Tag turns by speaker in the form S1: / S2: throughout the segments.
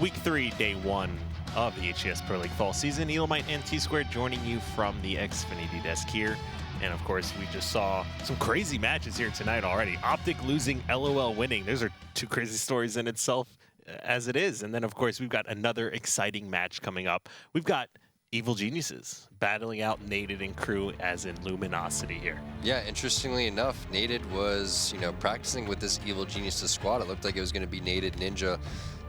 S1: Week 3, Day 1 of the HCS Pro League fall season. Elamite and T-Squared joining you from the Xfinity desk here. And of course, we just saw some crazy matches here tonight already. Optic losing, LOL winning. Those are two crazy stories in itself as it is. And then, of course, we've got another exciting match coming up. We've got Evil Geniuses battling out Nated and crew as in Luminosity here.
S2: Yeah, interestingly enough, Nated was, practicing with this Evil Geniuses squad. It looked like it was going to be Nated, Ninja,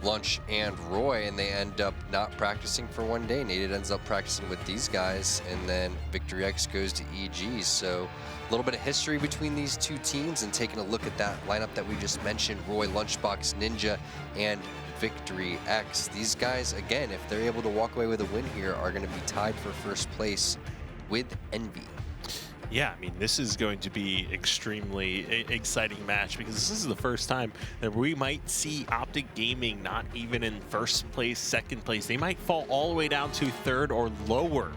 S2: Lunch, and Roy, and they end up not practicing for one day. Nated ends up practicing with these guys, and then Victory X goes to EG. So a little bit of history between these two teams, and taking a look at that lineup that we just mentioned, Roy, Lunchbox, Ninja, and Victory X. These guys, again, if they're able to walk away with a win here, are going to be tied for first place with Envy.
S1: Yeah, I mean, this is going to be extremely exciting match because this is the first time that we might see Optic Gaming not even in first place, second place. They might fall all the way down to third or lower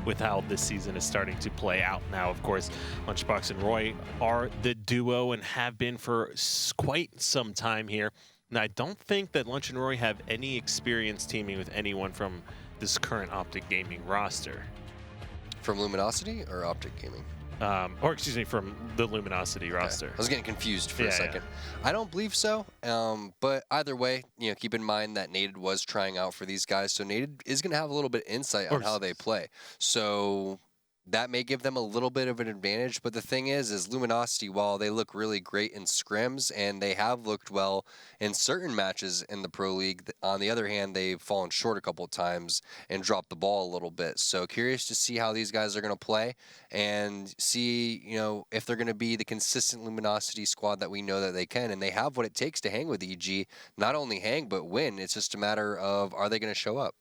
S1: with how this season is starting to play out now. Of course, Lunchbox and Roy are the duo and have been for quite some time here. Now, I don't think that Lunch and Roy have any experience teaming with anyone from this current Optic Gaming roster.
S2: From Luminosity or Optic Gaming?
S1: Or excuse me, from the Luminosity roster.
S2: I was getting confused for a second. I don't believe so, but either way, keep in mind that Nated was trying out for these guys, so Nated is going to have a little bit of insight on how they play. So that may give them a little bit of an advantage, but the thing is Luminosity, while they look really great in scrims, and they have looked well in certain matches in the Pro League, on the other hand, they've fallen short a couple of times and dropped the ball a little bit. So curious to see how these guys are going to play and see, if they're going to be the consistent Luminosity squad that we know that they can, and they have what it takes to hang with EG. Not only hang, but win. It's just a matter of, are they going to show up?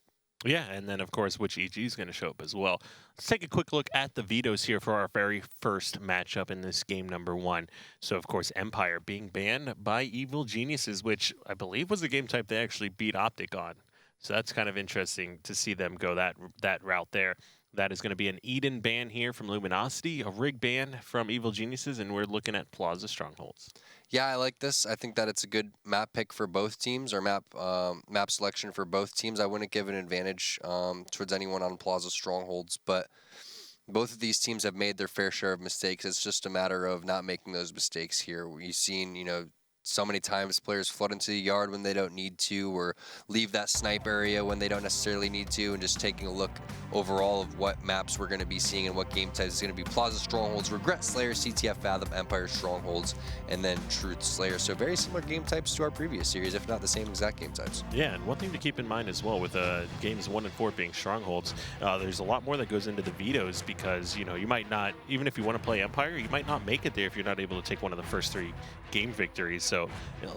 S1: Yeah, and then, of course, which EG is going to show up as well. Let's take a quick look at the vetoes here for our very first matchup in this game number 1. So, of course, Empire being banned by Evil Geniuses, which I believe was the game type they actually beat Optic on. So that's kind of interesting to see them go that route there. That is going to be an Eden ban here from Luminosity, a Rig ban from Evil Geniuses, and we're looking at Plaza Strongholds.
S2: Yeah, I like this. I think that it's a good map pick for both teams, or map selection for both teams. I wouldn't give an advantage towards anyone on Plaza Strongholds, but both of these teams have made their fair share of mistakes. It's just a matter of not making those mistakes here. We've seen, so many times players flood into the yard when they don't need to, or leave that snipe area when they don't necessarily need to, and just taking a look overall of what maps we're going to be seeing and what game types is going to be Plaza Strongholds, Regret Slayer, CTF Fathom, Empire Strongholds, and then Truth Slayer. So very similar game types to our previous series, if not the same exact game types.
S1: Yeah, and one thing to keep in mind as well with games 1 and 4 being Strongholds, there's a lot more that goes into the vetoes because, you might not, even if you want to play Empire, you might not make it there if you're not able to take one of the first 3 game victories. So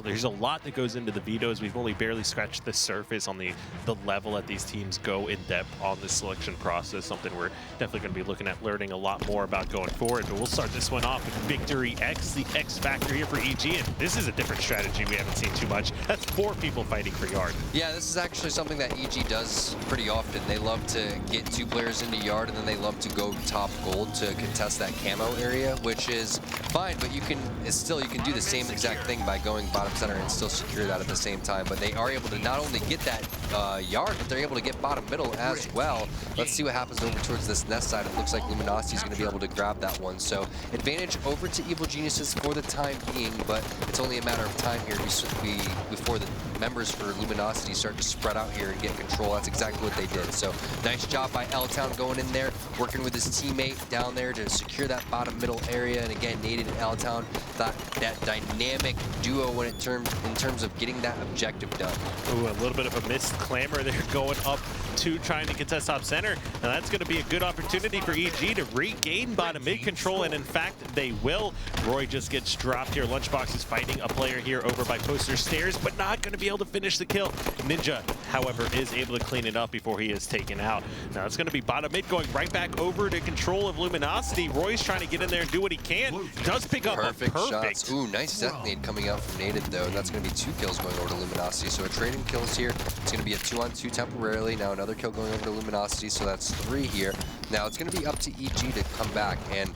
S1: there's a lot that goes into the vetoes. We've only barely scratched the surface on the level that these teams go in depth on the selection process, something we're definitely going to be looking at learning a lot more about going forward. But we'll start this one off with Victory X, the X factor here for EG, and this is a different strategy we haven't seen too much. That's 4 people fighting for yard. Yeah,
S2: this is actually something that EG does pretty often. They love to get 2 players into yard, and then they love to go top gold to contest that camo area, which is fine, but you can do the same exact thing by going bottom center and still secure that at the same time. But they are able to not only get that yard, but they're able to get bottom middle as well. Let's see what happens over towards this nest side. It looks like Luminosity is going to be able to grab that one. So advantage over to Evil Geniuses for the time being, but it's only a matter of time here before the members for Luminosity start to spread out here and get control. That's exactly what they did. So nice job by L-Town going in there, working with his teammate down there to secure that bottom middle area. And again, Nated and L-Town thought that dynamic duo in terms of getting that objective done.
S1: Ooh, a little bit of a missed clamor there going up to trying to contest top center. Now that's going to be a good opportunity for EG to regain bottom mid control, and in fact they will. Roy just gets dropped here. Lunchbox is fighting a player here over by Poster Stairs, but not going to be able to finish the kill. Ninja, however, is able to clean it up before he is taken out. Now it's going to be bottom mid going right back over to control of Luminosity. Roy's trying to get in there and do what he can. Does pick up
S2: perfect
S1: a perfect
S2: shots. Ooh, nice death nade coming out from Nated though, and that's going to be 2 kills going over to Luminosity. So a trading kills here. It's going to be a 2-on-2 temporarily. Now another kill going over to Luminosity, so that's 3 here. Now it's going to be up to EG to come back, and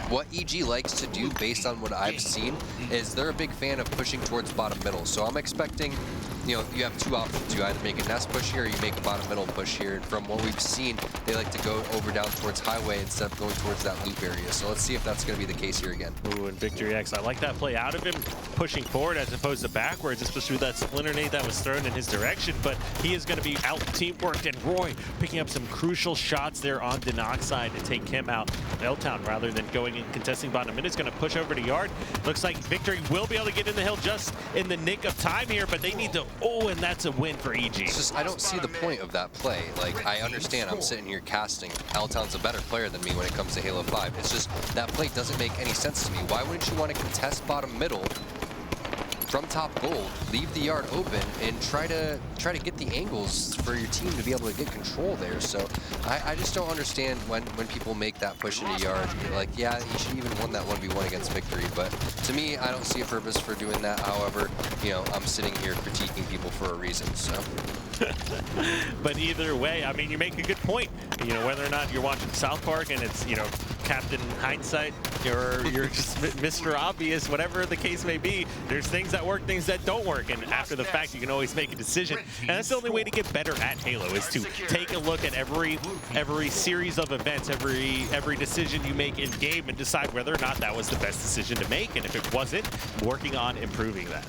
S2: what EG likes to do, based on what I've seen, is they're a big fan of pushing towards bottom middle. So I'm expecting you know, you have two options. You either make a nest push here or you make a bottom middle push here. And from what we've seen, they like to go over down towards highway instead of going towards that loop area. So let's see if that's going to be the case here again.
S1: Ooh, and Victory X, I like that play out of him, pushing forward as opposed to backwards, especially with that splinter nade that was thrown in his direction. But he is going to be out teamworked, and Roy picking up some crucial shots there on Denoxide to take him out. L-Town, rather than going and contesting bottom mid, is going to push over to Yard. Looks like Victory will be able to get in the hill just in the nick of time here, but they need to, oh, and that's a win for EG.
S2: It's just, I don't see the point of that play. Like, I understand I'm sitting here casting. L-Town's a better player than me when it comes to Halo 5. It's just, that play doesn't make any sense to me. Why wouldn't you want to contest bottom middle from top gold, leave the yard open, and try to get the angles for your team to be able to get control there? So I just don't understand when people make that push into yard. Like, yeah, he should even won that 1v1 against Victory, but to me, I don't see a purpose for doing that. However, you know, I'm sitting here critiquing people for a reason, so.
S1: But either way, I mean, you make a good point. You know, whether or not you're watching South Park and it's, you know, Captain Hindsight, or you're just Mr. Obvious, whatever the case may be, there's things that work, things that don't work, and after the fact, you can always make a decision. And that's the only way to get better at Halo, is to take a look at every series of events, every decision you make in game, and decide whether or not that was the best decision to make, and if it wasn't, working on improving that.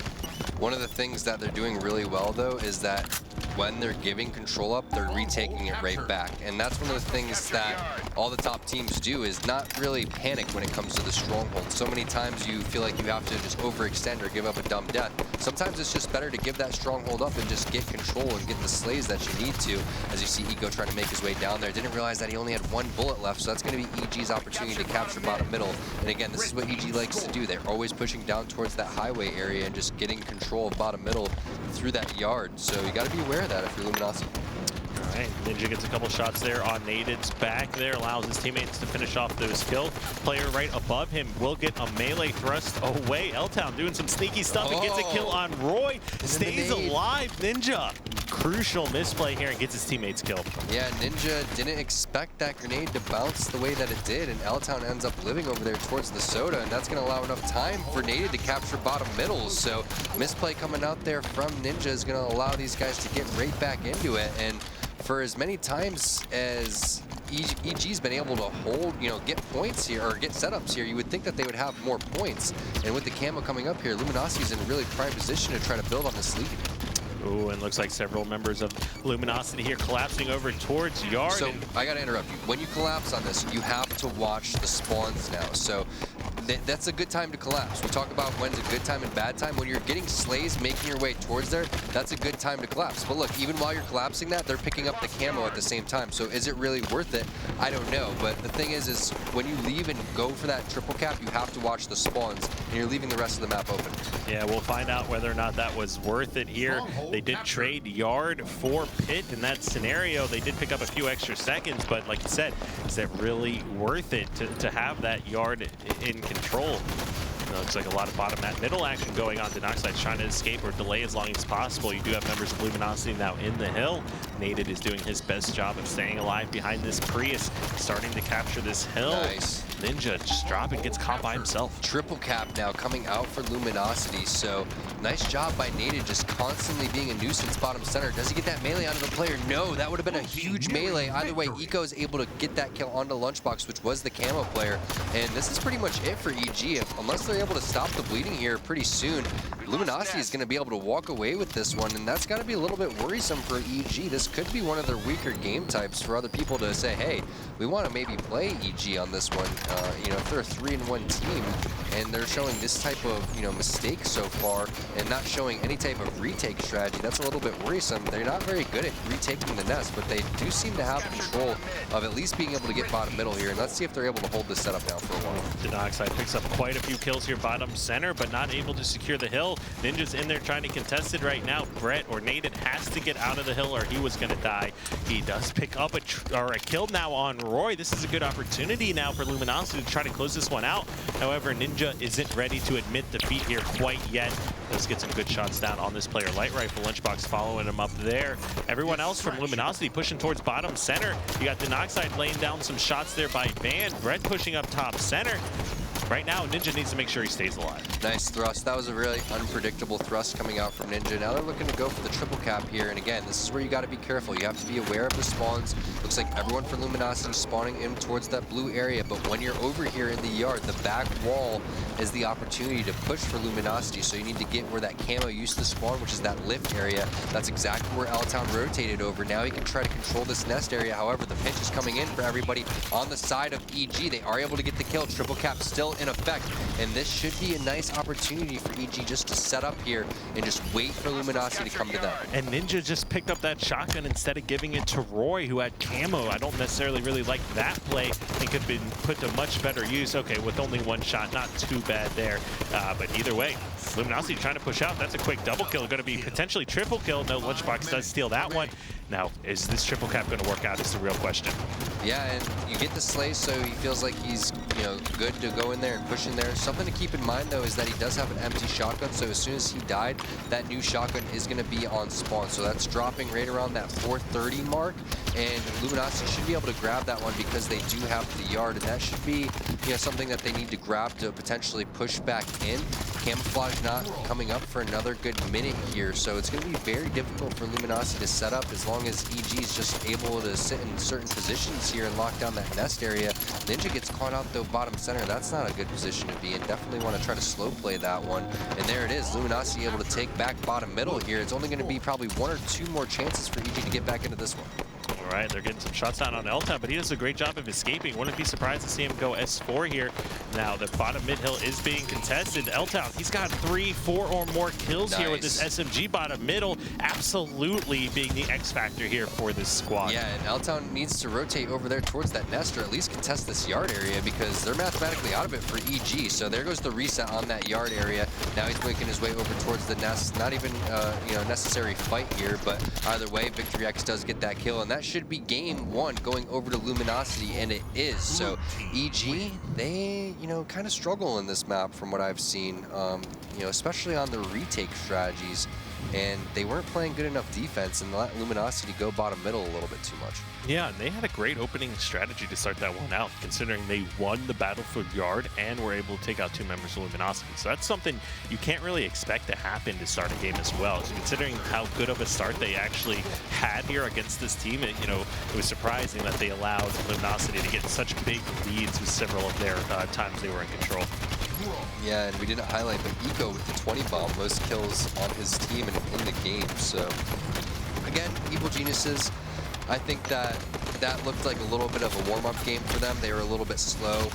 S2: One of the things that they're doing really well, though, is that when they're giving control up, they're retaking it right back. And that's one of the things that all the top teams do, is not really panic when it comes to the stronghold. So many times you feel like you have to just overextend or give up a dumb death. Sometimes it's just better to give that stronghold up and just get control and get the slays that you need to. As you see Eco trying to make his way down there. Didn't realize that he only had one bullet left, so that's going to be EG's opportunity to capture bottom middle. And again, this is what EG likes to do. They're always pushing down towards that highway area and just getting control of bottom middle through that yard. So you got to be aware of that if you're Luminosity.
S1: All right, Ninja gets a couple shots there on Naded's back there, allows his teammates to finish off those kills. Player right above him will get a melee thrust away. L-Town doing some sneaky stuff and gets a kill on Roy. Stays alive, Ninja. Crucial misplay here and gets his teammates killed.
S2: Yeah, Ninja didn't expect that grenade to bounce the way that it did, and L-Town ends up living over there towards the soda, and that's going to allow enough time for Naded to capture bottom middle. So misplay coming out there from Ninja is going to allow these guys to get right back into it. And for as many times as EG's been able to hold, you know, get points here, or get setups here, you would think that they would have more points. And with the camo coming up here, Luminosity's in a really prime position to try to build on this lead.
S1: Ooh, and looks like several members of Luminosity here collapsing over towards Yard.
S2: So I gotta interrupt you. When you collapse on this, you have to watch the spawns now. So that's a good time to collapse. We talk about when's a good time and bad time. When you're getting slays making your way towards there, that's a good time to collapse. But look, even while you're collapsing that, they're picking up the camo at the same time. So is it really worth it? I don't know. But the thing is when you leave and go for that triple cap, you have to watch the spawns, and you're leaving the rest of the map open.
S1: Yeah, we'll find out whether or not that was worth it here. They did trade Yard for Pit in that scenario. They did pick up a few extra seconds, but like you said, is that really worth it to have that Yard in control? Looks like a lot of bottom mat middle action going on. Denoxide's trying to escape or delay as long as possible. You do have members of Luminosity now in the hill. Naded is doing his best job of staying alive behind this Prius, starting to capture this hill.
S2: Nice.
S1: Ninja just dropping, gets caught by himself.
S2: Triple cap now coming out for Luminosity. So nice job by Naded, just constantly being a nuisance bottom center. Does he get that melee onto the player? No, that would have been a huge melee. Either way, Eco is able to get that kill onto Lunchbox, which was the camo player. And this is pretty much it for EG. Unless they're able to stop the bleeding here pretty soon, Luminosity is going to be able to walk away with this one, and that's got to be a little bit worrisome for EG. This could be one of their weaker game types for other people to say, hey, we want to maybe play EG on this one. You know, if they're a 3-in-1 team and they're showing this type of, you know, mistake so far and not showing any type of retake strategy, that's a little bit worrisome. They're not very good at retaking the nest, but they do seem to have control of at least being able to get bottom middle here, and let's see if they're able to hold this setup down for a while.
S1: Denoxide picks up quite a few kills here bottom center, but not able to secure the hill. Ninja's in there trying to contest it right now. Brett or Naded has to get out of the hill or he was going to die. He does pick up a kill now on Roy. This is a good opportunity now for Luminosity to try to close this one out. However, Ninja isn't ready to admit defeat here quite yet. Let's get some good shots down on this player. Light Rifle, Lunchbox following him up there. Everyone else from Luminosity pushing towards bottom center. You got Denoxide laying down some shots there by Van. Brett pushing up top center. right now, Ninja needs to make sure he stays alive.
S2: Nice thrust. That was a really unpredictable thrust coming out from Ninja. Now they're looking to go for the triple cap here. And again, this is where you got to be careful. You have to be aware of the spawns. Looks like everyone for Luminosity is spawning in towards that blue area. But when you're over here in the yard, the back wall is the opportunity to push for Luminosity. So you need to get where that camo used to spawn, which is that lift area. That's exactly where L-Town rotated over. Now he can try to control this nest area. However, the pinch is coming in for everybody on the side of EG. They are able to get the kill. Triple cap still in effect. And this should be a nice opportunity for EG just to set up here and just wait for Luminosity to come to them.
S1: And Ninja just picked up that shotgun instead of giving it to Roy, who had camo. I don't necessarily really like that play. It could have been put to much better use. Okay, with only one shot, not too bad there. But either way, Luminosity trying to push out. That's a quick double kill. Going to be potentially triple kill. No, Lunchbox does steal that one. Now, is this triple cap going to work out is the real question.
S2: Yeah, and you get the slay, so he feels like he's, good to go in there and push in there. Something to keep in mind, though, is that he does have an empty shotgun, so as soon as he died, that new shotgun is going to be on spawn. So that's dropping right around that 430 mark, and Luminosity should be able to grab that one because they do have the yard, and that should be, something that they need to grab to potentially push back in. Camouflage not coming up for another good minute here, so it's going to be very difficult for Luminosity to set up as long as EG is just able to sit in certain positions here and lock down that nest area. Ninja gets caught out though bottom center. That's not a good position to be in. Definitely want to try to slow play that one. And there it is. Luminosity able to take back bottom middle here. It's only going to be probably 1 or 2 more chances for EG to get back into this one.
S1: All right, they're getting some shots down on L-Town, but he does a great job of escaping. Wouldn't be surprised to see him go S4 here. Now, the bottom mid-hill is being contested. L-Town, he's got 3, 4 or more kills here with this SMG bottom middle. Absolutely being the X factor here for this squad.
S2: Yeah, and L-Town needs to rotate over there towards that nest or at least contest this yard area because they're mathematically out of it for EG. So there goes the reset on that yard area. Now he's making his way over towards the nest. Not even, necessary fight here, but either way, Victory X does get that kill, and that should be game 1 going over to Luminosity, and it is. So EG, they, kind of struggle in this map from what I've seen, especially on the retake strategies. And they weren't playing good enough defense and let Luminosity go bottom middle a little bit too much.
S1: Yeah, and they had a great opening strategy to start that one out, considering they won the battle for yard and were able to take out 2 members of Luminosity. So that's something you can't really expect to happen to start a game as well. So considering how good of a start they actually had here against this team, it was surprising that they allowed Luminosity to get such big leads with several of their times they were in control.
S2: Yeah, and we didn't highlight, but Eco with the 20 bomb, most kills on his team and in the game. So again, Evil Geniuses, I think that looked like a little bit of a warm-up game for them. They were a little bit slow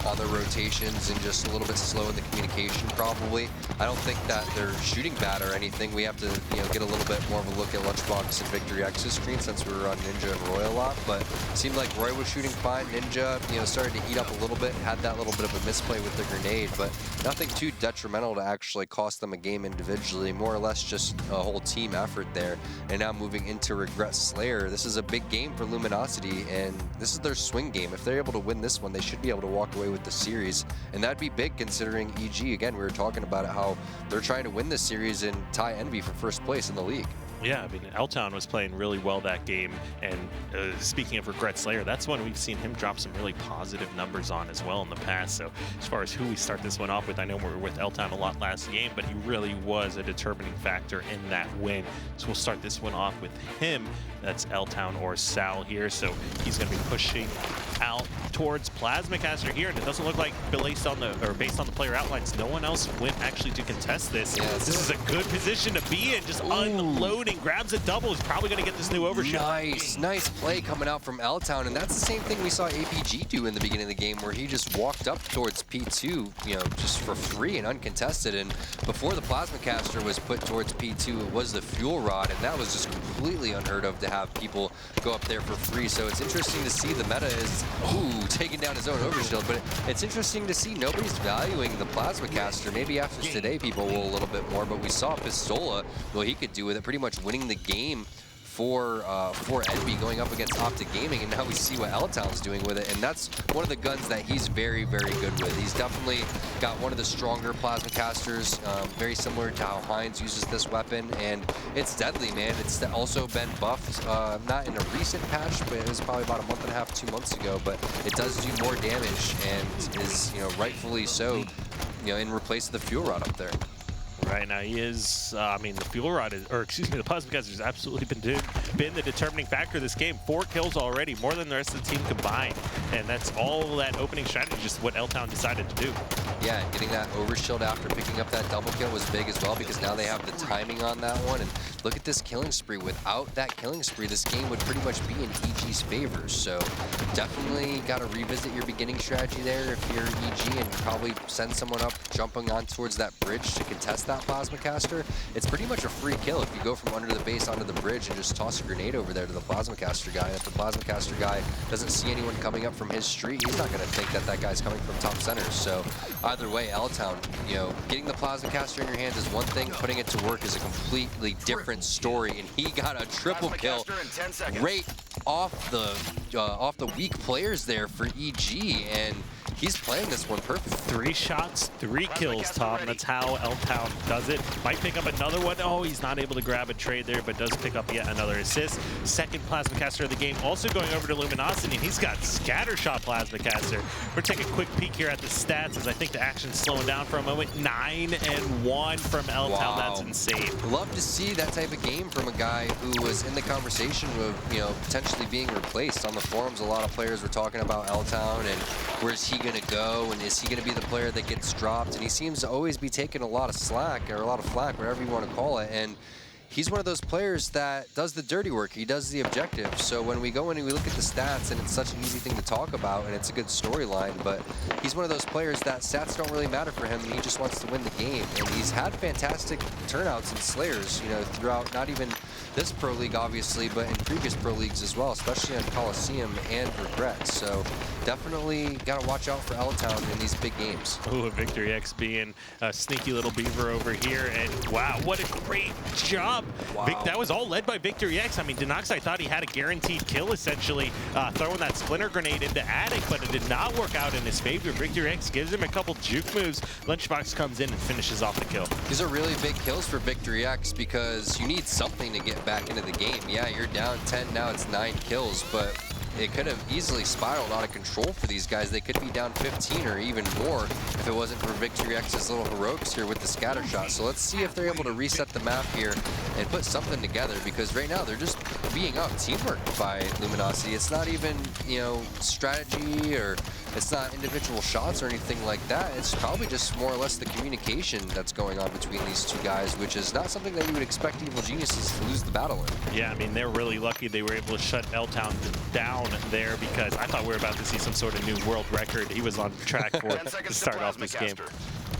S2: on their rotations and just a little bit slow in the communication probably. I don't think that they're shooting bad or anything. We have to get a little bit more of a look at Lunchbox and Victory X's screen since we were on Ninja and Roy a lot, but it seemed like Roy was shooting fine. Ninja started to heat up a little bit, had that little bit of a misplay with the grenade, but nothing too detrimental to actually cost them a game individually, more or less just a whole team effort there. And now moving into Regret Slayer, this is a big game for Luminosity, and this is their swing game. If they're able to win this one, they should be able to walk away with the series, and that'd be big considering EG, again, we were talking about it, how they're trying to win this series and tie Envy for first place in the league.
S1: Yeah, I mean, L-Town was playing really well that game, and speaking of Regret Slayer, that's one we've seen him drop some really positive numbers on as well in the past. So as far as who we start this one off with, I know we were with L-Town a lot last game, but he really was a determining factor in that win. So we'll start this one off with him. That's L-Town or Sal here, so he's going to be pushing out towards Plasmacaster here, and it doesn't look like based on the player outlines, no one else went actually to contest this.
S2: Yeah,
S1: this is a good position to be in, just unloading, grabs a double, is probably going to get this new overshoot.
S2: Nice play coming out from L-Town, and that's the same thing we saw APG do in the beginning of the game, where he just walked up towards P2, just for free and uncontested, and before the Plasmacaster was put towards P2, it was the Fuel Rod, and that was just completely unheard of to have people go up there for free. So it's interesting to see the meta is taking down his own overshield, but it's interesting to see nobody's valuing the Plasmacaster. Maybe after today people will a little bit more, but we saw Pistola, what he could do with it, pretty much winning the game for NB going up against Optic Gaming, and now we see what L-Town's doing with it, and that's one of the guns that he's very, very good with. He's definitely got one of the stronger plasma casters, very similar to how Heinz uses this weapon, and it's deadly, man. It's also been buffed, not in a recent patch, but it was probably about a month and a half, 2 months ago, but it does do more damage and is, rightfully so, in replace of the fuel rod up there.
S1: Right now he is, I mean, the fuel rod is, or excuse me, the plasma caster has absolutely been the determining factor of this game. 4 kills already, more than the rest of the team combined. And that's all that opening strategy, just what L-Town decided to do. Yeah,
S2: and getting that overshield after picking up that double kill was big as well, because now they have the timing on that one. And look at this killing spree. Without that killing spree, this game would pretty much be in EG's favor. So definitely got to revisit your beginning strategy there if you're EG, and probably send someone up jumping on towards that bridge to contest that plasma caster. It's pretty much a free kill if you go from under the base onto the bridge and just toss a grenade over there to the plasma caster guy. And if the plasma caster guy doesn't see anyone coming up from his street, he's not going to think that that guy's coming from top center. So either way, L-Town, getting the plasma caster in your hands is one thing, putting it to work is a completely different story. And he got a triple kill right off the weak players there for EG, and he's playing this one perfect.
S1: 3 shots, 3 kills, Tom. That's how L-Town does it. Might pick up another one. Oh, he's not able to grab a trade there, but does pick up yet another assist. Second plasma caster of the game, also going over to Luminosity, and he's got scattershot plasma caster. We're taking a quick peek here at the stats, as I think the action's slowing down for a moment. 9-1 from L-Town. Wow. That's insane.
S2: Love to see that type of game from a guy who was in the conversation of, potentially being replaced. On the forums, a lot of players were talking about L-Town and where's he going to go, and is he going to be the player that gets dropped? And he seems to always be taking a lot of slack, or a lot of flack, whatever you want to call it. And he's one of those players that does the dirty work. He does the objective. So when we go in and we look at the stats, and it's such an easy thing to talk about, and it's a good storyline, but he's one of those players that stats don't really matter for him, and he just wants to win the game. And he's had fantastic turnouts in Slayers, throughout not even this Pro League, obviously, but in previous Pro Leagues as well, especially on Coliseum and Regret. So definitely got to watch out for L-Town in these big games.
S1: Ooh, Victory X being a sneaky little beaver over here, and wow, what a great job.
S2: Wow.
S1: That was all led by Victory X. I mean, Denoxide thought he had a guaranteed kill, essentially, throwing that splinter grenade into Attic, but it did not work out in his favor. Victory X gives him a couple juke moves. Lunchbox comes in and finishes off the kill.
S2: These are really big kills for Victory X, because you need something to get back into the game. Yeah, you're down 10, now it's 9 kills, but it could have easily spiraled out of control for these guys. They could be down 15 or even more if it wasn't for Victory X's little heroics here with the scatter shot. So let's see if they're able to reset the map here and put something together, because right now they're just being up teamwork by Luminosity. It's not even, strategy, or it's not individual shots or anything like that. It's probably just more or less the communication that's going on between these two guys, which is not something that you would expect Evil Geniuses to lose the battle in.
S1: Yeah, I mean, they're really lucky they were able to shut L-Town down there, because I thought we were about to see some sort of new world record he was on track for to start off this game.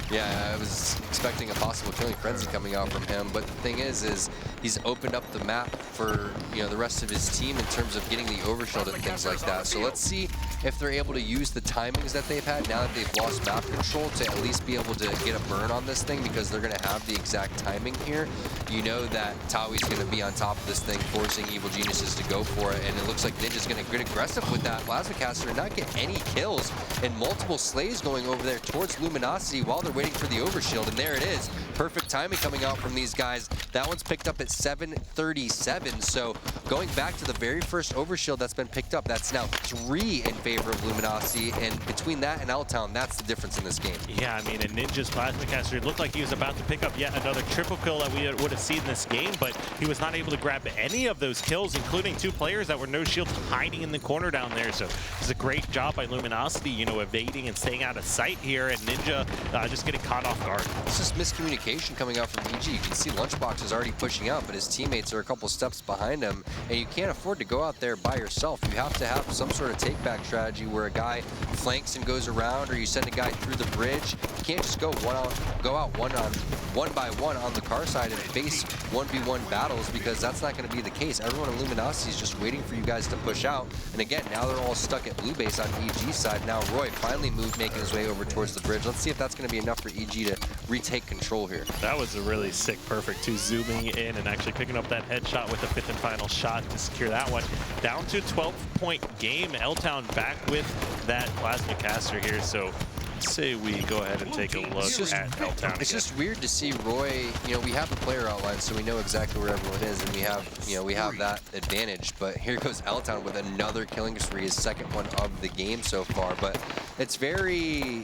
S2: Yeah, I was expecting a possible killing frenzy coming out from him, but the thing is he's opened up the map for the rest of his team in terms of getting the overshield and things like that. So let's see if they're able to use the timings that they've had now that they've lost map control to at least be able to get a burn on this thing, because they're going to have the exact timing here. You know that Taui's going to be on top of this thing, forcing Evil Geniuses to go for it, and it looks like Ninja's going to get aggressive with that plasma caster and not get any kills, and multiple slays going over there towards Luminosity while they're waiting for the overshield, and there it is. Perfect timing coming out from these guys. That one's picked up at 7:37, so going back to the very first overshield that's been picked up, that's now 3 in favor of Luminosity, and between that and L-Town, that's the difference in this game.
S1: Yeah, I mean, and Ninja's plasma caster, it looked like he was about to pick up yet another triple kill that we would have seen in this game, but he was not able to grab any of those kills, including 2 players that were no shields hiding in the corner down there. So it's a great job by Luminosity, evading and staying out of sight here, and Ninja just getting caught off guard.
S2: It's just miscommunication coming out from EG. You can see Lunchbox is already pushing out, but his teammates are a couple steps behind him, and you can't afford to go out there by yourself. You have to have some sort of take-back strategy where a guy flanks and goes around, or you send a guy through the bridge. You can't just go out one by one on the car side and face 1v1 battles, because that's not going to be the case. Everyone in Luminosity is just waiting for you guys to push out, and again, now they're all stuck at blue base on EG's side. Now Roy finally making his way over towards the bridge. Let's see if that's going to be enough for EG to retake control here.
S1: That was a really sick perfect too, zooming in and actually picking up that headshot with the 5th and final shot to secure that one. Down to a 12-point game. L-Town back with that plasma caster here, so say we go ahead and take a look at L-Town.
S2: It's just weird to see Roy, you know, we have the player outline, so we know exactly where everyone is, and we have, you know, we have that advantage. But here goes L-Town with another killing spree, his second one of the game so far. But it's very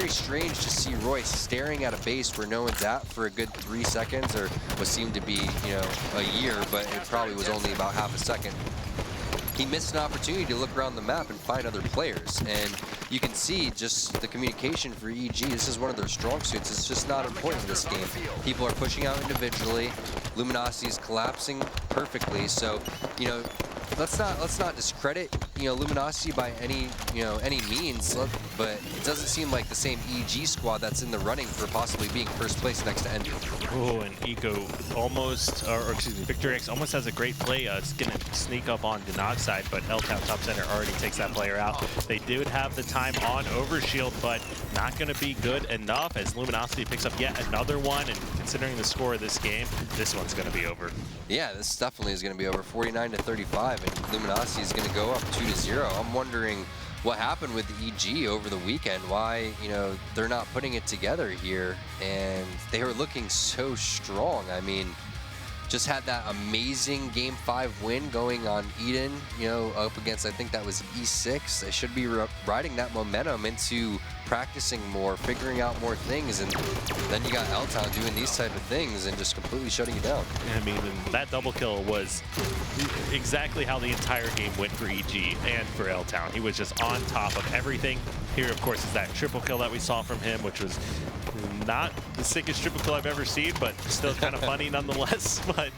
S2: strange to see Roy staring at a base where no one's at for a good 3 seconds, or what seemed to be, you know, a year, but it probably was only about half a second. He missed an opportunity to look around the map and find other players, and you can see just the communication for EG. This is one of their strong suits. It's just not important in this game. People are pushing out individually. Luminosity is collapsing perfectly, so you know, let's not discredit, you know, Luminosity by any means, but it doesn't seem like the same EG squad that's in the running for possibly being first place next to Envy.
S1: Oh, and Eco almost, or excuse me, Victor X almost has a great play. It's gonna sneak up on Denog's side, but L-Town top center already takes that player out. They did have the time on Overshield, but not gonna be good enough as Luminosity picks up yet another one, and considering the score of this game, this one's gonna be over.
S2: Yeah, this definitely is gonna be over, 49-35, and Luminosity is gonna go up 2-0. I'm wondering what happened with the EG over the weekend, why, you know, they're not putting it together here, and they were looking so strong. I mean, just had that amazing Game 5 win going on Eden, you know, up against, I think that was E6. They should be riding that momentum into practicing more, figuring out more things, and then you got L-Town doing these type of things and just completely shutting you down.
S1: I mean, that double kill was exactly how the entire game went for EG and for L-Town. He was just on top of everything. Here, of course, is that triple kill that we saw from him, which was not the sickest triple kill I've ever seen, but still kind of funny nonetheless. But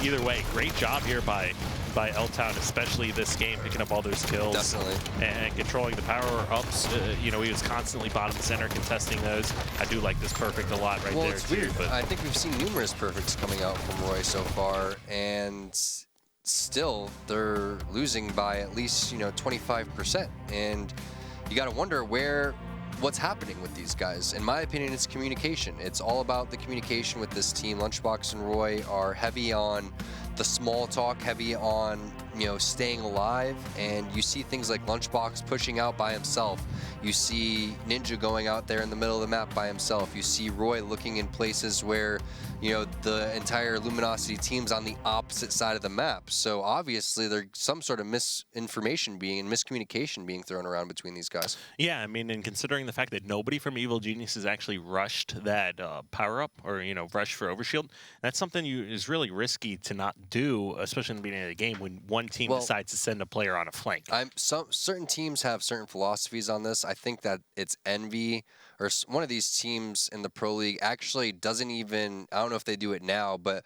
S1: either way, great job here by L-Town, especially this game, picking up all those kills.
S2: Definitely.
S1: And controlling the power-ups. You know, he was constantly bottom center contesting those. I do like this perfect a lot right there.
S2: Well, it's weird, but I think we've seen numerous perfects coming out from Roy so far, and still they're losing by at least, you know, 25%. And you got to wonder what's happening with these guys. In my opinion, it's communication. It's all about the communication with this team. Lunchbox and Roy are heavy on the small talk, heavy on, you know, staying alive, and you see things like Lunchbox pushing out by himself. You see Ninja going out there in the middle of the map by himself. You see Roy looking in places where, you know, the entire Luminosity team's on the opposite side of the map. So obviously there's some sort of miscommunication being thrown around between these guys.
S1: Yeah, I mean, and considering the fact that nobody from Evil Geniuses actually rushed that power-up, or, you know, rushed for Overshield, that's something is really risky to not do, especially in the beginning of the game when one team decides to send a player on a flank.
S2: Certain teams have certain philosophies on this. I think that it's Envy, or one of these teams in the Pro League actually doesn't even, I don't know if they do it now, but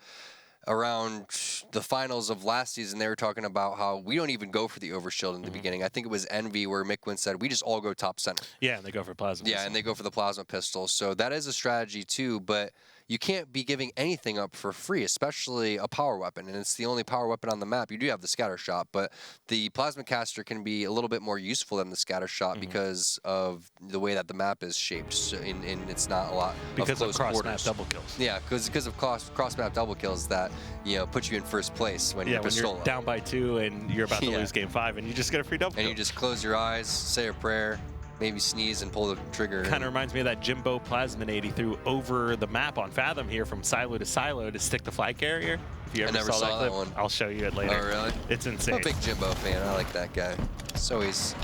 S2: around the finals of last season, they were talking about how we don't even go for the Overshield in the beginning. I think it was Envy where Mikwin said, we just all go top center.
S1: Yeah, and they go for plasma.
S2: Yeah, and they go for the plasma pistol. So that is a strategy too, but you can't be giving anything up for free, especially a power weapon, and it's the only power weapon on the map. You do have the scatter shot, but the plasma caster can be a little bit more useful than the scatter shot because of the way that the map is shaped, so it's not a lot
S1: because
S2: of
S1: of
S2: close
S1: cross-map double kills.
S2: Yeah, because of cross-map double kills that, you know, put you in first place when you're pistol
S1: down by 2 and you're about to lose game 5, and you just get a free double kill.
S2: And you just close your eyes, say a prayer, maybe sneeze and pull the trigger.
S1: Kind of reminds me of that Jimbo Plasminate he threw over the map on Fathom here from silo to silo to stick the flag carrier. If you ever
S2: never saw that one.
S1: I'll show you it later.
S2: Oh, really?
S1: It's insane.
S2: I'm a big Jimbo fan. I like that guy. It's always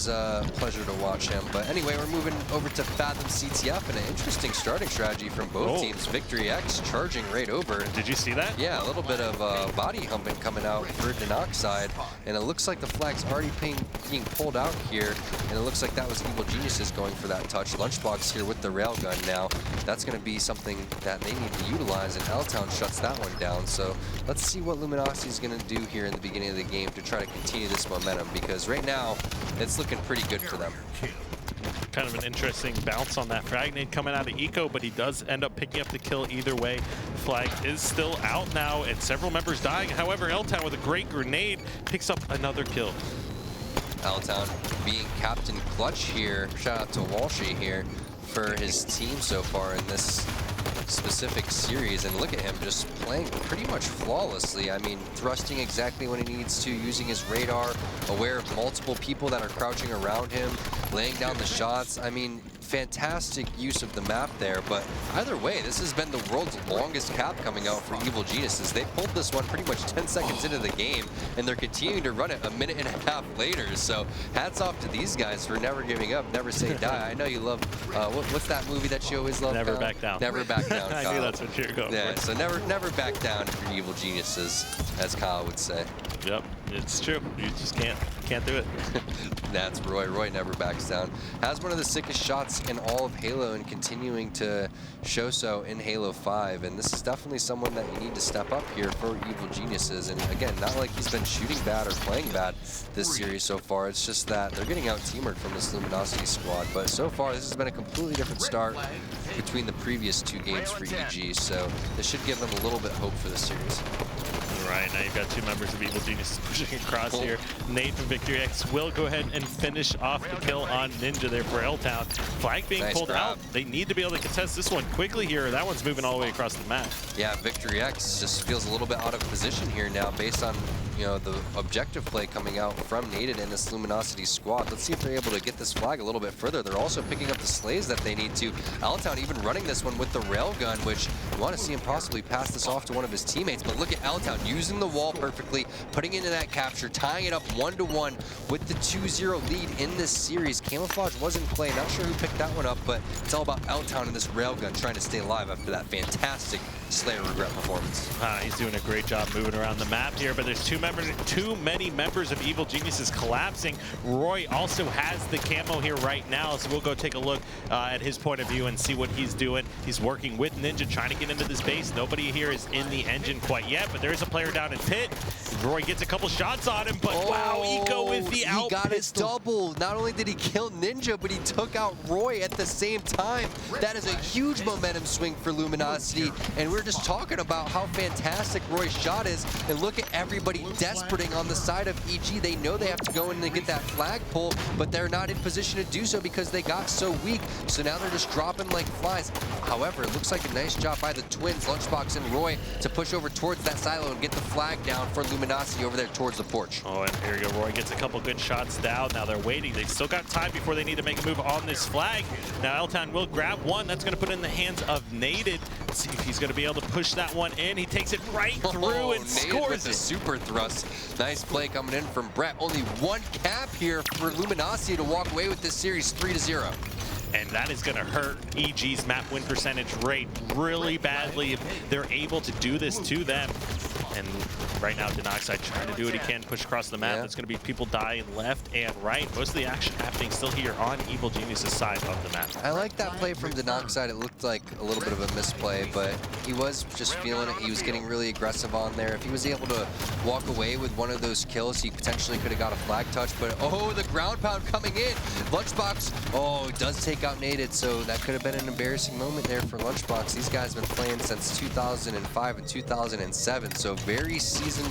S2: a pleasure to watch him. But anyway, we're moving over to Fathom CTF, and an interesting starting strategy from both teams. Victory X charging right over.
S1: Did you see that?
S2: Yeah, a little bit of body humping coming out for Denog's side, and it looks like the flag's already being pulled out here, and it looks like that was Evil Geniuses going for that touch. Lunchbox here with the railgun now. That's going to be something that they need to utilize, and L-Town shuts that one down. So let's see what Luminosity is going to do here in the beginning of the game to try to continue this momentum, because right now it's looking pretty good for them.
S1: Kind of an interesting bounce on that frag nade coming out of Eco, but he does end up picking up the kill either way. The flag is still out now, and several members dying. However, L-Town with a great grenade picks up another kill.
S2: L-Town being Captain Clutch here. Shout out to Walshy here for his team so far in this specific series, and look at him just playing pretty much flawlessly. I mean, thrusting exactly when he needs to, using his radar, aware of multiple people that are crouching around him, laying down the shots. I mean, fantastic use of the map there, but either way, this has been the world's longest cap coming out for Evil Geniuses. They pulled this one pretty much 10 seconds into the game, and they're continuing to run it a minute and a half later. So hats off to these guys for never giving up, never say die. I know you love, what's that movie that you always love?
S1: Never Back Down.
S2: Never back down,
S1: I knew that's what you were going for.
S2: So never back down for Evil Geniuses, as Kyle would say.
S1: Yep, it's true. You just can't do it.
S2: That's Roy. Roy never backs down. Has one of the sickest shots in all of Halo and continuing to show so in Halo 5. And this is definitely someone that you need to step up here for Evil Geniuses. And again, not like he's been shooting bad or playing bad this series so far. It's just that they're getting out-teamered from this Luminosity squad. But so far, this has been a completely different start between the previous 2 games for EG. So this should give them a little bit of hope for this series.
S1: Right, now you've got 2 members of Evil Genius pushing across here. Nate from Victory X will go ahead and finish off the kill on Ninja there for L-Town. Flag being pulled out. They need to be able to contest this one quickly here. That one's moving all the way across the map. Yeah,
S2: Victory X just feels a little bit out of position here now based on, you know, the objective play coming out from Nated and this Luminosity squad. Let's see if they're able to get this flag a little bit further. They're also picking up the slays that they need to. L-Town even running this one with the railgun, which you want to see him possibly pass this off to one of his teammates. But look at L-Town using the wall perfectly, putting into that capture, tying it up 1-1 with the 2-0 lead in this series. Camouflage was in play. Not sure who picked that one up, but it's all about L-Town and this railgun trying to stay alive after that fantastic Slayer Regret performance.
S1: He's doing a great job moving around the map here, but there's too many members of Evil Geniuses collapsing. Roy also has the camo here right now, so we'll go take a look at his point of view and see what he's doing. He's working with Ninja, trying to get into this base. Nobody here is in the engine quite yet, but there is a player down in pit. Roy gets a couple shots on him, but wow, Eco with the out.
S2: He got his double. Not only did he kill Ninja, but he took out Roy at the same time. That is a huge momentum swing for Luminosity, and we're just talking about how fantastic Roy's shot is, and look at everybody desperating on the side of EG. They know they have to go in and get that flag pull, but they're not in position to do so because they got so weak, so now they're just dropping like flies. However, it looks like a nice job by the twins, Lunchbox and Roy, to push over towards that silo and get the flag down for Luminosity over there towards the porch.
S1: Oh, and here you go. Roy gets a couple good shots down. Now they're waiting. They've still got time before they need to make a move on this flag. Now L-Town will grab one. That's going to put it in the hands of Nated. Let's see if he's going to be able to push that one in. He takes it right through and scores
S2: with the super thrust. Nice play coming in from Brett. Only one cap here for Luminosity to walk away with this series 3-0.
S1: And that is going to hurt EG's map win percentage rate really badly if they're able to do this to them. And right now, Denoxide trying to do what he can, push across the map. There's going to be people dying left and right. Most of the action happening still here on Evil Genius' side of the map.
S2: I like that play from Denoxide. It looked like a little bit of a misplay, but he was just feeling it. He was getting really aggressive on there. If he was able to walk away with one of those kills, he potentially could have got a flag touch. But oh, the ground pound coming in. Lunchbox, oh, does take out Nated, so that could have been an embarrassing moment there for Lunchbox. These guys have been playing since 2005 and 2007, so very seasoned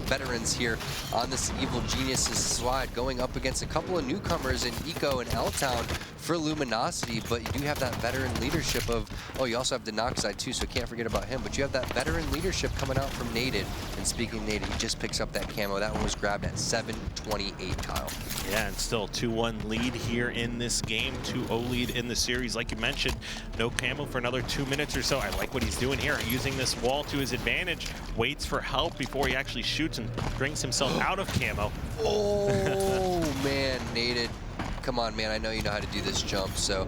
S2: veterans here on this Evil Geniuses squad, going up against a couple of newcomers in Eco and L-Town for Luminosity, but you do have that veteran leadership of, oh, you also have Denoxide too, so can't forget about him, but you have that veteran leadership coming out from Nated. And speaking of Nated, he just picks up that camo. That one was grabbed at 7:28, Kyle.
S1: Yeah, and still 2-1 lead here in this game, 2-0 lead in the series. Like you mentioned, no camo for another 2 minutes or so. I like what he's doing here, using this wall to his advantage, waits for help before he actually shoots and brings himself out of camo.
S2: Oh, man, Nated. Come on, man, I know you know how to do this jump, so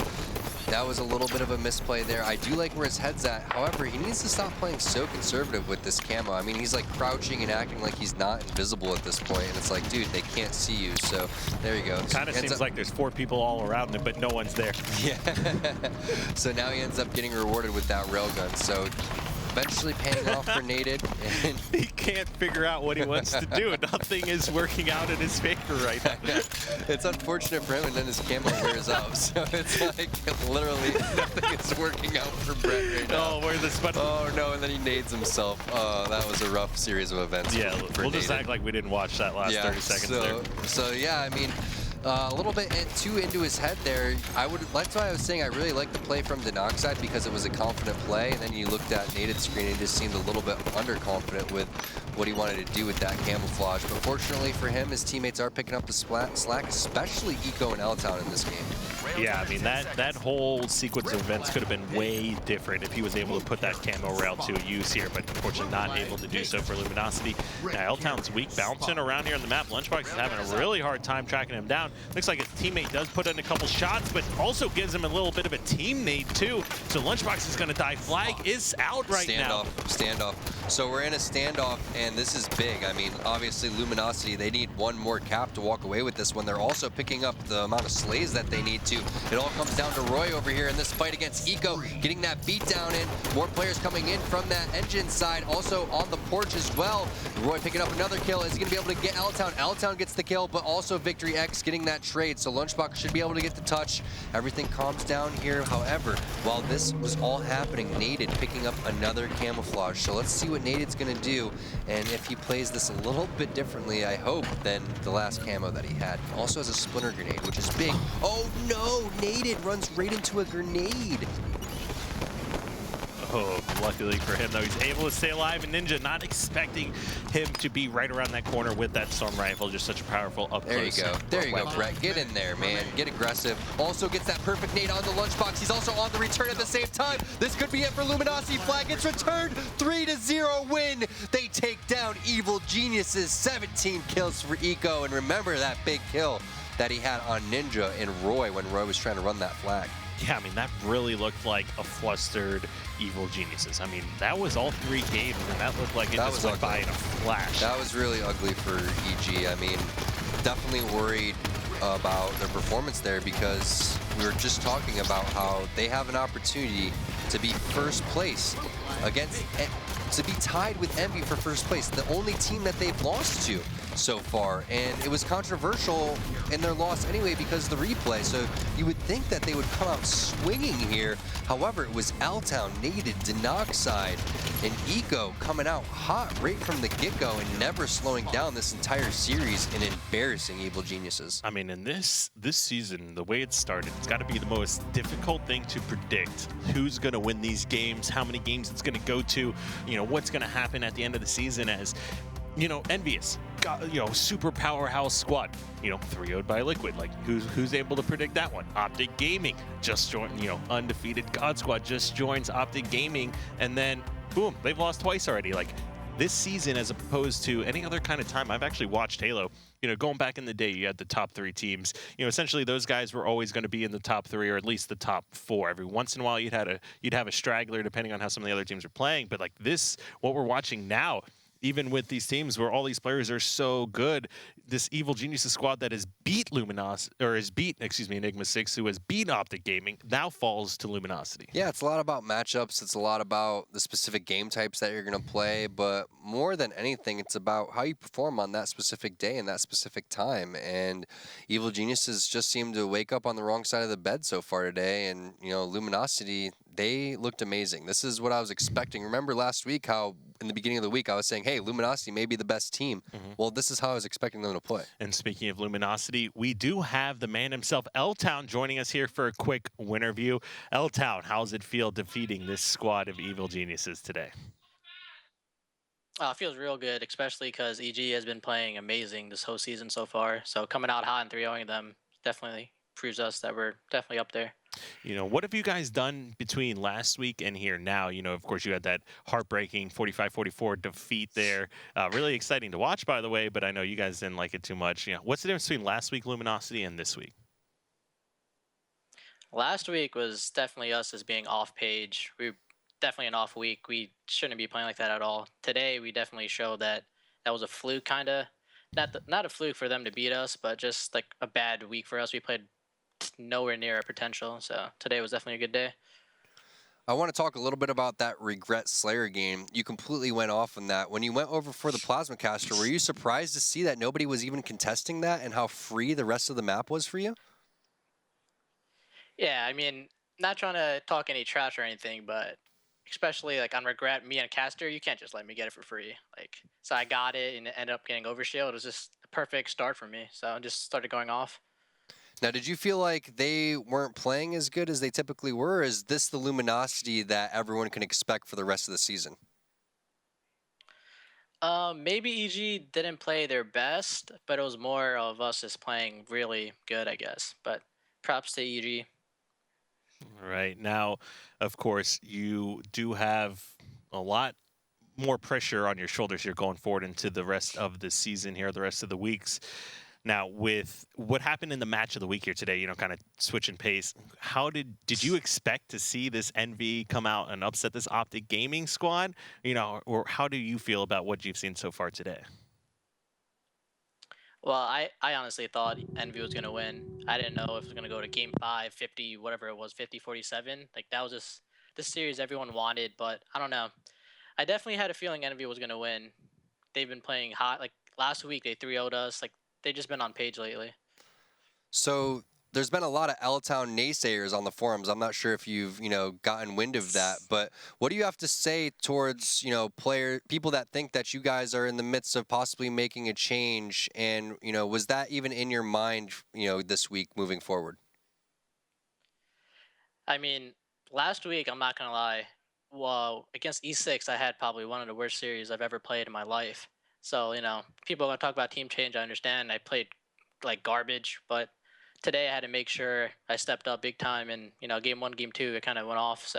S2: that was a little bit of a misplay there. I do like where his head's at. However, he needs to stop playing so conservative with this camo. I mean, he's like crouching and acting like he's not invisible at this point, and it's like, dude, they can't see you, so there you go.
S1: Kind of seems like there's 4 people all around him, but no one's there.
S2: Yeah. So now he ends up getting rewarded with that railgun, so eventually paying off for Nated. And
S1: he can't figure out what he wants to do. Nothing is working out in his favor right now.
S2: It's unfortunate for him, and then his camo wears out. So it's like literally nothing is working out for Brett right now.
S1: Oh, where the spot?
S2: Oh no, and then he nades himself. Oh, that was a rough series of events.
S1: Yeah,
S2: for
S1: we'll just
S2: Nated.
S1: act like we didn't watch that last 30 seconds there.
S2: So yeah, I mean, A little bit too into his head there. That's why I was saying I really like the play from Denoxide because it was a confident play, and then you looked at Nated's screen and just seemed a little bit underconfident with what he wanted to do with that camouflage. But fortunately for him, his teammates are picking up the slack, especially Eco and L-Town in this game.
S1: Yeah, I mean, that whole sequence of events could have been way different if he was able to put that camo rail to use here, but unfortunately not able to do so for Luminosity. Now, L-Town's weak, bouncing around here on the map. Lunchbox is having a really hard time tracking him down. Looks like his teammate does put in a couple shots, but also gives him a little bit of a team nade too. So Lunchbox is going to die. Flag is out right now.
S2: Standoff. So we're in a standoff, and this is big. I mean, obviously Luminosity, they need one more cap to walk away with this one. They're also picking up the amount of slays that they need to. It all comes down to Roy over here in this fight against Eco, getting that beat down in. More players coming in from that engine side, also on the porch as well. Roy picking up another kill. Is he going to be able to get L-Town? L-Town gets the kill, but also Victory X getting that trade. So Lunchbox should be able to get the touch. Everything calms down here. However, while this was all happening, Naded picking up another camouflage. So let's see what Naded's going to do, and if he plays this a little bit differently, I hope, than the last camo that he had. Also has a splinter grenade, which is big. Oh no! Naded runs right into a grenade.
S1: Oh, luckily for him, though, he's able to stay alive, and Ninja not expecting him to be right around that corner with that storm rifle. Just such a powerful up close.
S2: There you go. There you go, Brett. Get in there, man. Get aggressive. Also gets that perfect nade on the Lunchbox. He's also on the return at the same time. This could be it for Luminosity. Flag gets returned. 3-0 win. They take down Evil Geniuses. 17 kills for Eco. And remember that big kill that he had on Ninja and Roy when Roy was trying to run that flag.
S1: Yeah, I mean, that really looked like a flustered Evil Geniuses. I mean, that was all 3 games, and that looked like it just went by in a flash.
S2: That was really ugly for EG. I mean, definitely worried about their performance there because we were just talking about how they have an opportunity to be first place against, to be tied with Envy for first place, the only team that they've lost to so far. And it was controversial in their loss anyway because of the replay. So you would think that they would come out swinging here. However, it was L-Town, Naded, Denoxide, and Eco coming out hot right from the get-go and never slowing down this entire series and embarrassing Evil Geniuses.
S1: I mean, in this season, the way it started, it's got to be the most difficult thing to predict who's going to win these games, how many games it's going to go to, you know, what's going to happen at the end of the season as, you know, Envious, you know, super powerhouse squad, you know, 3-0'd by Liquid. Like, who's able to predict that one? Optic Gaming just joined, you know, undefeated God Squad just joins Optic Gaming, and then boom, they've lost twice already. Like, this season, as opposed to any other kind of time I've actually watched Halo, you know, going back in the day, you had the top 3 teams. You know, essentially those guys were always going to be in the top 3 or at least the top 4. Every once in a while, you'd have a straggler depending on how some of the other teams are playing. But like this, what we're watching now, even with these teams where all these players are so good, this Evil Geniuses squad that has beat Enigma 6, who has beat Optic Gaming, now falls to Luminosity.
S2: Yeah, it's a lot about matchups. It's a lot about the specific game types that you're going to play. But more than anything, it's about how you perform on that specific day and that specific time. And Evil Geniuses just seem to wake up on the wrong side of the bed so far today. And, you know, Luminosity, they looked amazing. This is what I was expecting. Remember last week how in the beginning of the week I was saying, hey, Luminosity may be the best team. Well, this is how I was expecting them to play.
S1: And speaking of Luminosity, we do have the man himself, L-Town, joining us here for a quick winner view. L-Town, how does it feel defeating this squad of Evil Geniuses today?
S3: It feels real good, especially because EG has been playing amazing this whole season so far. So coming out hot and 3-0ing them definitely proves us that we're definitely up there.
S1: You know, what have you guys done between last week and here now? You know, of course, you had that heartbreaking 45-44 defeat there. Really exciting to watch, by the way, but I know you guys didn't like it too much. You know, what's the difference between last week Luminosity and this week?
S3: Last week was definitely us as being off page. We definitely an off week. We shouldn't be playing like that at all. Today, we definitely showed that that was a fluke, kind of. Not a fluke for them to beat us, but just like a bad week for us. We played nowhere near our potential, so today was definitely a good day.
S2: I want to talk a little bit about that Regret Slayer game. You completely went off on that. When you went over for the Plasma Caster, were you surprised to see that nobody was even contesting that and how free the rest of the map was for you?
S3: Yeah, I mean, not trying to talk any trash or anything, but especially like on Regret, me and Caster, you can't just let me get it for free. Like, so I got it and it ended up getting overshield. It was just a perfect start for me, so I just started going off.
S2: Now, did you feel like they weren't playing as good as they typically were? Or is this the Luminosity that everyone can expect for the rest of the season?
S3: Maybe EG didn't play their best, but it was more of us just playing really good, I guess. But props to EG.
S1: Right now, of course, you do have a lot more pressure on your shoulders here going forward into the rest of the season here, the rest of the weeks. Now, with what happened in the match of the week here today, you know, kind of switching pace, how did you expect to see this NV come out and upset this Optic Gaming squad? You know, or how do you feel about what you've seen so far today?
S3: Well, I honestly thought Envy was going to win. I didn't know if it was going to go to game 5, 50, whatever it was, 50-47. Like, that was just the series everyone wanted, but I don't know. I definitely had a feeling Envy was going to win. They've been playing hot. Like, last week, they 3-0'd us. Like, they've just been on page lately.
S2: So there's been a lot of L-Town naysayers on the forums. I'm not sure if you've, gotten wind of that, but what do you have to say towards, people that think that you guys are in the midst of possibly making a change? And, was that even in your mind, this week moving forward?
S3: I mean, last week, I'm not going to lie, well, against E6, I had probably one of the worst series I've ever played in my life. So, people are going to talk about team change. I understand. I played like garbage, but today I had to make sure I stepped up big time, and game 1, game 2, it kind of went off.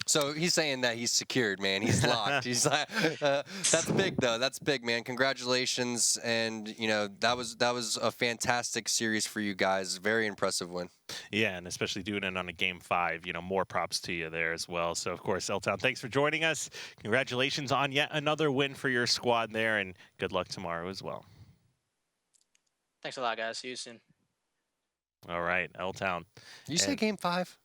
S2: So he's saying that he's secured, man. He's locked. He's like, that's big though. That's big, man. Congratulations, and that was a fantastic series for you guys. Very impressive win.
S1: Yeah, and especially doing it on a game 5, more props to you there as well. So of course, L-Town, thanks for joining us. Congratulations on yet another win for your squad there, and good luck tomorrow as well.
S3: Thanks a lot, guys. See you soon.
S1: All right, L-Town.
S2: Did you say game 5?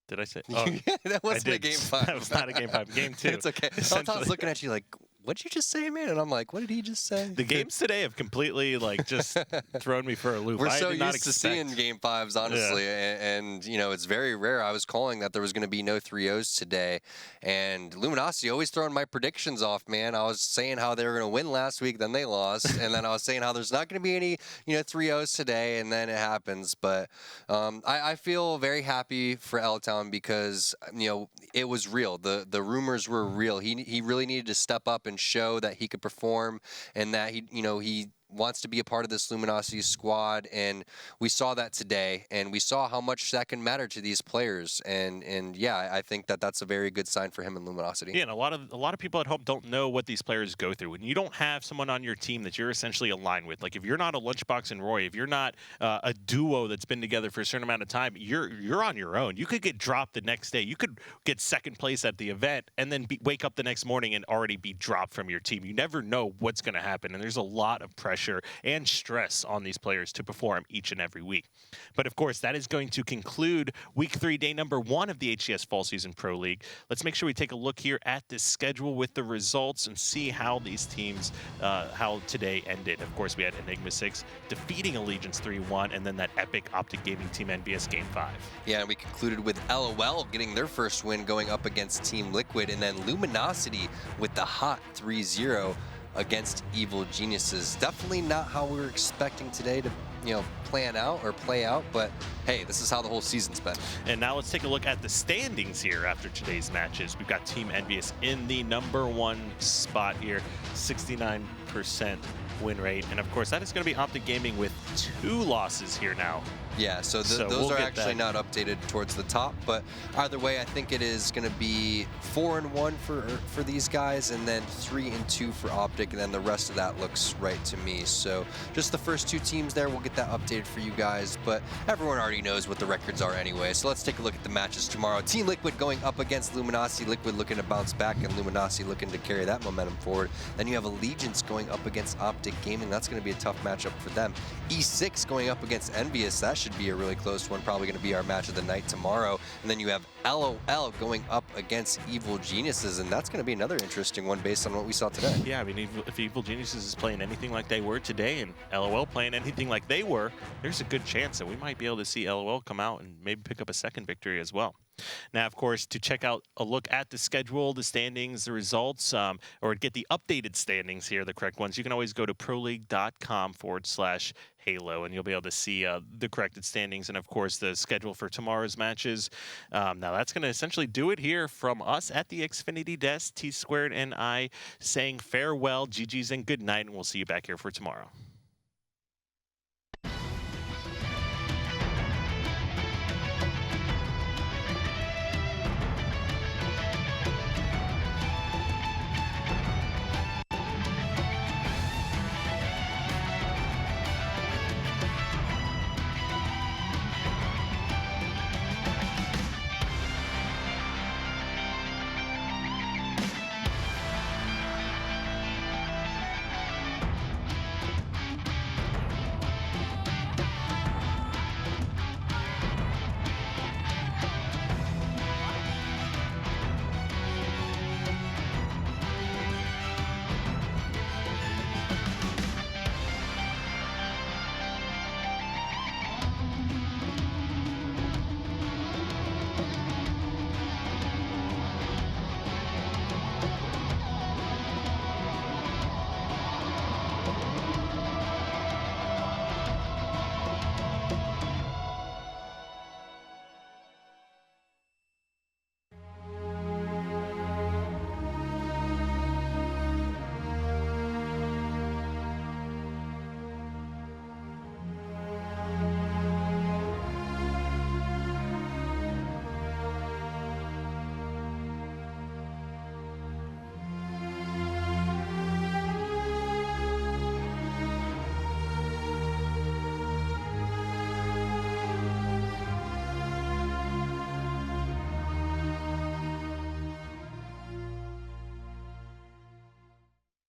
S1: Did I say? Oh,
S2: that wasn't a game 5.
S1: That was not a game 5. Game 2.
S2: It's okay. L-Town's looking at you like, what'd you just say, man? And I'm like, what did he just say?
S1: The games today have completely just thrown me for a loop.
S2: We're so used to seeing game 5s, honestly, and it's very rare. I was calling that there was going to be no 3-0s today, and Luminosity always throwing my predictions off, man. I was saying how they were going to win last week, then they lost, and then I was saying how there's not going to be any 3-0s today, and then it happens. But I feel very happy for L-Town because it was real. The rumors were real. He really needed to step up and show that he could perform and that he wants to be a part of this Luminosity squad, and we saw that today, and we saw how much that can matter to these players, and yeah, I think that that's a very good sign for him in Luminosity.
S1: Yeah, and a lot of people at home don't know what these players go through. When you don't have someone on your team that you're essentially aligned with, like if you're not a Lunchbox and Roy, if you're not a duo that's been together for a certain amount of time, you're on your own. You could get dropped the next day. You could get second place at the event and then wake up the next morning and already be dropped from your team. You never know what's going to happen, and there's a lot of pressure and stress on these players to perform each and every week. But of course, that is going to conclude week 3, day number 1 of the HCS Fall Season Pro League. Let's make sure we take a look here at this schedule with the results and see how these teams, how today ended. Of course, we had Enigma 6 defeating Allegiance 3-1, and then that epic Optic Gaming Team NBS Game 5.
S2: Yeah, and we concluded with LOL getting their first win going up against Team Liquid, and then Luminosity with the hot 3-0 against Evil Geniuses. Definitely not how we were expecting today to, plan out or play out, but hey, this is how the whole season's been.
S1: And now let's take a look at the standings here after today's matches. We've got Team Envious in the number 1 spot here, 69% win rate. And of course, that is going to be Optic Gaming with 2 losses here now.
S2: Yeah, so those are actually not updated towards the top, but either way, I think it is going to be 4-1 for these guys, and then 3-2 for Optic, and then the rest of that looks right to me. So just the first 2 teams there, we'll get that updated for you guys, but everyone already knows what the records are anyway. So let's take a look at the matches tomorrow. Team Liquid going up against Luminosity. Liquid looking to bounce back, and Luminosity looking to carry that momentum forward. Then you have Allegiance going up against Optic Gaming. That's going to be a tough matchup for them. E6 going up against Envious. That should be a really close one, probably going to be our match of the night tomorrow. And then you have LOL going up against Evil Geniuses, and that's going to be another interesting one based on what we saw today.
S1: Yeah, I mean, if Evil Geniuses is playing anything like they were today and LOL playing anything like they were, there's a good chance that we might be able to see LOL come out and maybe pick up a second victory as well. Now, of course, to check out a look at the schedule, the standings, the results, or get the updated standings here, the correct ones, you can always go to proleague.com/Halo, and you'll be able to see the corrected standings and, of course, the schedule for tomorrow's matches. Now, that's going to essentially do it here from us at the Xfinity Desk. T Squared and I saying farewell, GG's, and good night, and we'll see you back here for tomorrow.